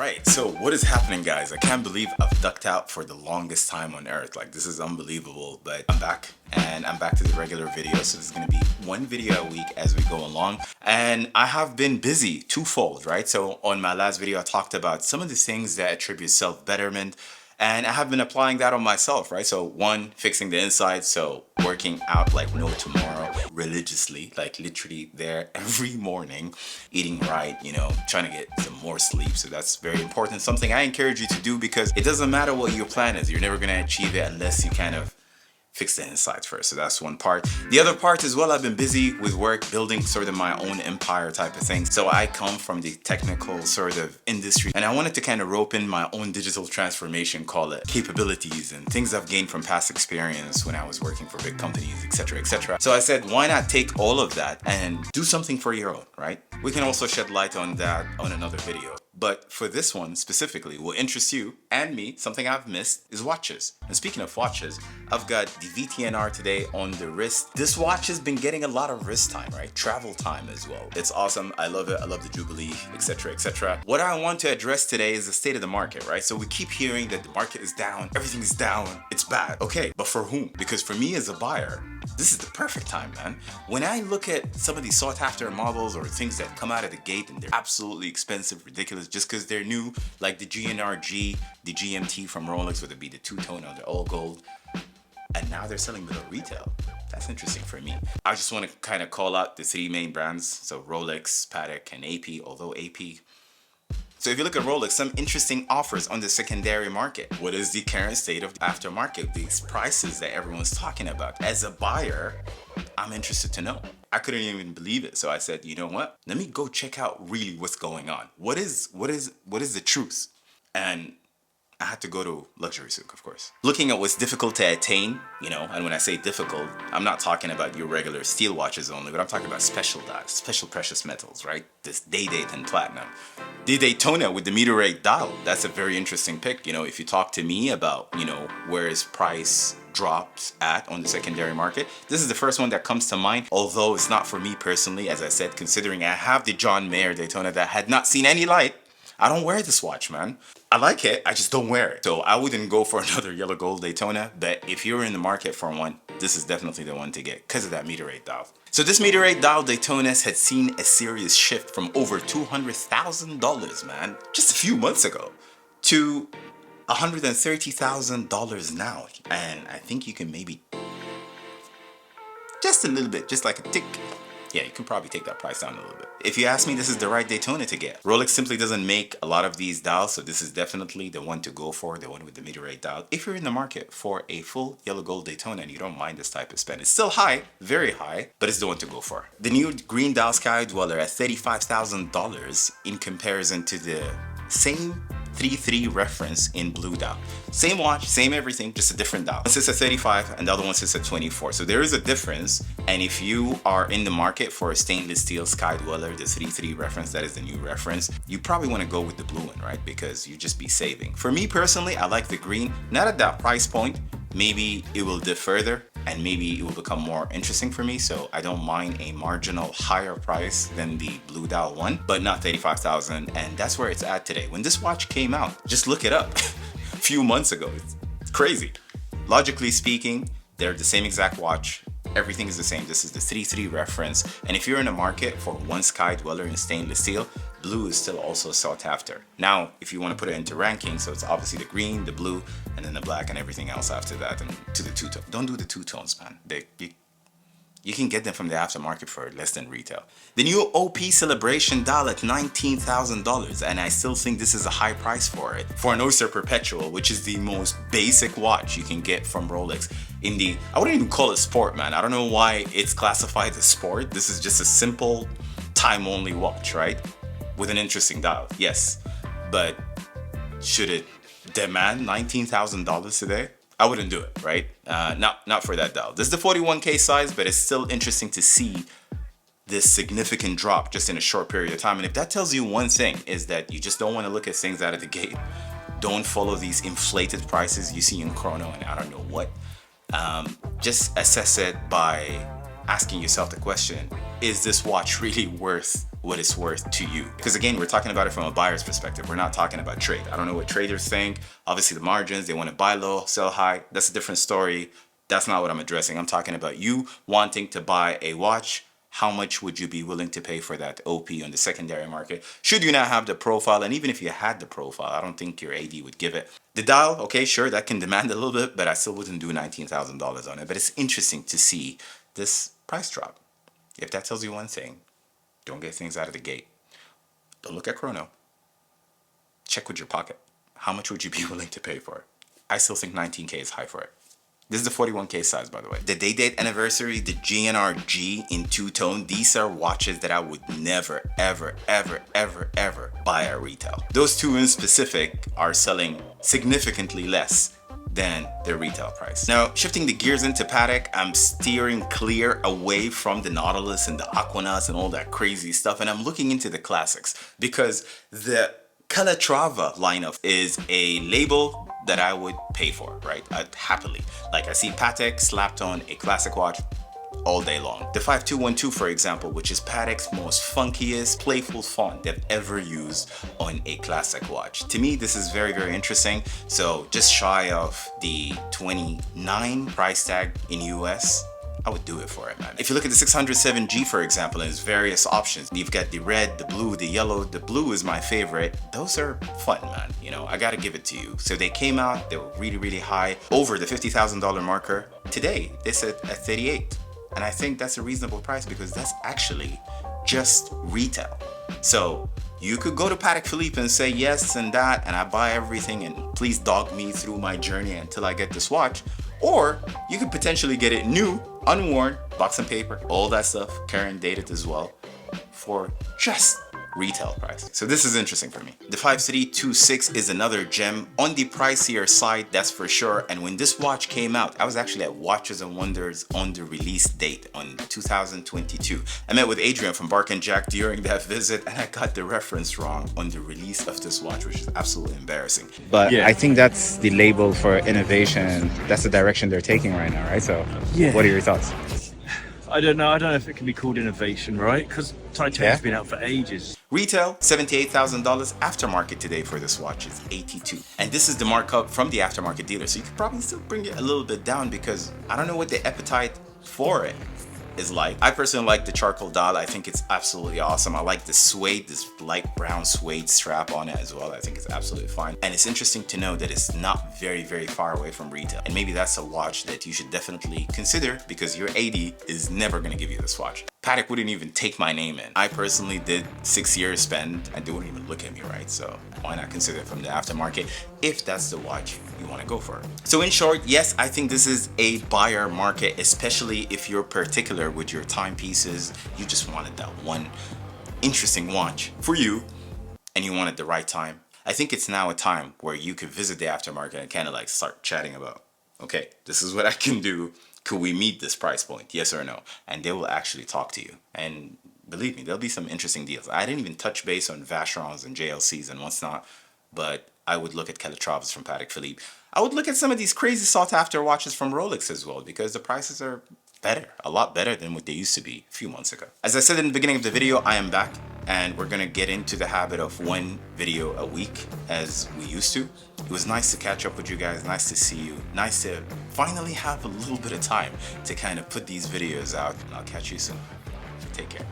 Alright, so what is happening, guys? I can't believe I've ducked out for the longest time on earth. Like, this is unbelievable, but I'm back, and I'm back to the regular video. So there's gonna be one video a week as we go along, and I have been busy twofold, right? So on my last video I talked about some of the things that attribute self-betterment, and I have been applying that on myself, right? So one, fixing the inside, so working out like no tomorrow, religiously, like literally there every morning, eating right, you know, trying to get some more sleep. So that's very important, something I encourage you to do, because it doesn't matter what your plan is, you're never gonna achieve it unless you kind of fix the insides first. So that's one part. The other part as well, I've been busy with work, building sort of my own empire type of thing. So I come from the technical sort of industry, and I wanted to kind of rope in my own digital transformation, call it, capabilities and things I've gained from past experience when I was working for big companies, etc., etc. So I said, why not take all of that and do something for your own, right? We can also shed light on that on another video. But for this one specifically, will interest you and me, something I've missed is watches. And speaking of watches, I've got the VTNR today on the wrist. This watch has been getting a lot of wrist time, right? Travel time as well. It's awesome. I love it. I love the Jubilee, etc., etc. What I want to address today is the state of the market, right? So we keep hearing that the market is down, everything is down, it's bad. Okay, but for whom? Because for me as a buyer, this is the perfect time, man. When I look at some of these sought after models or things that come out of the gate and they're absolutely expensive, ridiculous, just because they're new, like the GNRG, the GMT from Rolex, whether it be the two-tone or the all gold, and now they're selling below retail. That's interesting for me. I just want to kind of call out the three main brands, so Rolex, Patek, and AP, although AP. So if you look at Rolex, some interesting offers on the secondary market. What is the current state of the aftermarket? These prices that everyone's talking about. As a buyer, I'm interested to know. I couldn't even believe it. So I said, you know what? Let me go check out really what's going on. What is the truth? And I had to go to Luxury Souk, of course. Looking at what's difficult to attain, you know, and when I say difficult, I'm not talking about your regular steel watches only, but I'm talking about special dials, special precious metals, right? This Day-Date and platinum. The Daytona with the Meteorite dial, that's a very interesting pick. You know, if you talk to me about, you know, where is price drops at on the secondary market, this is the first one that comes to mind, although it's not for me personally, as I said, considering I have the John Mayer Daytona that had not seen any light. I don't wear this watch, man. I like it, I just don't wear it. So I wouldn't go for another yellow gold Daytona, but if you're in the market for one, this is definitely the one to get because of that Meteorite dial. So this Meteorite dial Daytonas had seen a serious shift from over $200,000, man, just a few months ago, to $130,000 now. And I think you can maybe, just a little bit, just like a tick. Yeah, you can probably take that price down a little bit. If you ask me, this is the right Daytona to get. Rolex simply doesn't make a lot of these dials, so this is definitely the one to go for, the one with the Meteorite dial. If you're in the market for a full yellow gold Daytona and you don't mind this type of spend, it's still high, very high, but it's the one to go for. The new Greendialskydweller at $35,000 in comparison to the same 3.3 reference in blue dial. Same watch, same everything, just a different dial. One sits at 35 and the other one sits at 24. So there is a difference. And if you are in the market for a stainless steel Skydweller, the 3.3 reference, that is the new reference, you probably want to go with the blue one, right? Because you just be saving. For me personally, I like the green, not at that price point. Maybe it will dip further and maybe it will become more interesting for me. So I don't mind a marginal higher price than the blue dial one, but not 35,000. And that's where it's at today. When this watch came out, just look it up. A few months ago, it's crazy. Logically speaking, they're the same exact watch. Everything is the same. This is the 3.3 reference. And if you're in the market for one Skydweller in stainless steel, blue is still also sought after. Now, if you want to put it into ranking, so it's obviously the green, the blue, and then the black and everything else after that, and to the two-tone. Don't do the two-tones, man. You can get them from the aftermarket for less than retail. The new OPcelebrationdial at $19,000, and I still think this is a high price for it. For an Oyster Perpetual, which is the most basic watch you can get from Rolex in the, I wouldn't even call it sport, man. I don't know why it's classified as sport. This is just a simple time-only watch, right? With an interesting dial, yes. But should it demand $19,000 today? I wouldn't do it, right? Not for that dial. This is the 41K size, but it's still interesting to see this significant drop just in a short period of time. And if that tells you one thing, is that you just don't want to look at things out of the gate. Don't follow these inflated prices you see in Chrono and I don't know what. Just assess it by asking yourself the question, is this watch really worth what it's worth to you? Because again, we're talking about it from a buyer's perspective. We're not talking about trade. I don't know what traders think. Obviously the margins, they want to buy low, sell high. That's a different story. That's not what I'm addressing. I'm talking about you wanting to buy a watch. How much would you be willing to pay for that OP on the secondary market? Should you not have the profile, and even if you had the profile, I don't think your AD would give it. The dial, okay, sure, that can demand a little bit, but I still wouldn't do $19,000 on it. But it's interesting to see this price drop. If that tells you one thing, don't get things out of the gate. Don't look at chrono. Check with your pocket. How much would you be willing to pay for it? I still think 19K is high for it. This is the 41K size, by the way. The day-date anniversary, the GNRG in two-tone, these are watches that I would never, ever, ever, ever, ever buy at retail. Those two in specific are selling significantly less than their retail price. Now, shifting the gears into Patek, I'm steering clear away from the Nautilus and the Aquanaut and all that crazy stuff, and I'm looking into the classics because the Calatrava lineup is a label that I would pay for, right? Happily. Like I see Patek slapped on a classic watch all day long. The 5212, for example, which is Patek's most funkiest, playful font they've ever used on a classic watch. To me, this is very, very interesting. So just shy of the 29 price tag in US, I would do it for it, man. If you look at the 607G, for example, and its various options, you've got the red, the blue, the yellow. The blue is my favorite. Those are fun, man. You know, I gotta give it to you. So they came out, they were really, really high, over the $50,000 marker. Today, they sit at 38. And I think that's a reasonable price because that's actually just retail. So you could go to Patek Philippe and say yes and that, and I buy everything, and please dog me through my journey until I get this watch. Or you could potentially get it new, unworn, box and paper, all that stuff, current dated as well, for just retail price. So this is interesting for me. The 5326 is another gem on the pricier side, that's for sure. And when this watch came out, I was actually at Watches and Wonders on the release date on 2022. I met with Adrian from Bark and Jack during that visit, and I got the reference wrong on the release of this watch, which is absolutely embarrassing. But yeah, I think that's the label for innovation. That's the direction they're taking right now, right? So yeah, what are your thoughts? I don't know if it can be called innovation, right? Because Titanium's been out for ages. Retail, $78,000. Aftermarket today for this watch is $82,000. And this is the markup from the aftermarket dealer. So you could probably still bring it a little bit down because I don't know what the appetite for it is like. I personally like the charcoal dial. I think it's absolutely awesome. I like the suede, this light brown suede strap on it as well. I think it's absolutely fine. And it's interesting to know that it's not very, very far away from retail. And maybe that's a watch that you should definitely consider because your AD is never going to give you this watch. Patek wouldn't even take my name in. I personally did 6 years spend and they wouldn't even look at me, right? So why not consider it from the aftermarket if that's the watch you want to go for? So in short, yes, I think this is a buyer market, especially if you're particular with your timepieces. You just wanted that one interesting watch for you and you wanted the right time. I think it's now a time where you could visit the aftermarket and kind of like start chatting about, okay, this is what I can do. Could we meet this price point? Yes or no? And they will actually talk to you. And believe me, there'll be some interesting deals. I didn't even touch base on Vacherons and JLCs and what's not, but I would look at Calatravas from Patek Philippe. I would look at some of these crazy sought after watches from Rolex as well because the prices are better, a lot better than what they used to be a few months ago. As I said in the beginning of the video, I am back and we're gonna get into the habit of one video a week as we used to. It was nice to catch up with you guys, nice to see you, nice to finally have a little bit of time to kind of put these videos out. I'll catch you soon. Take care.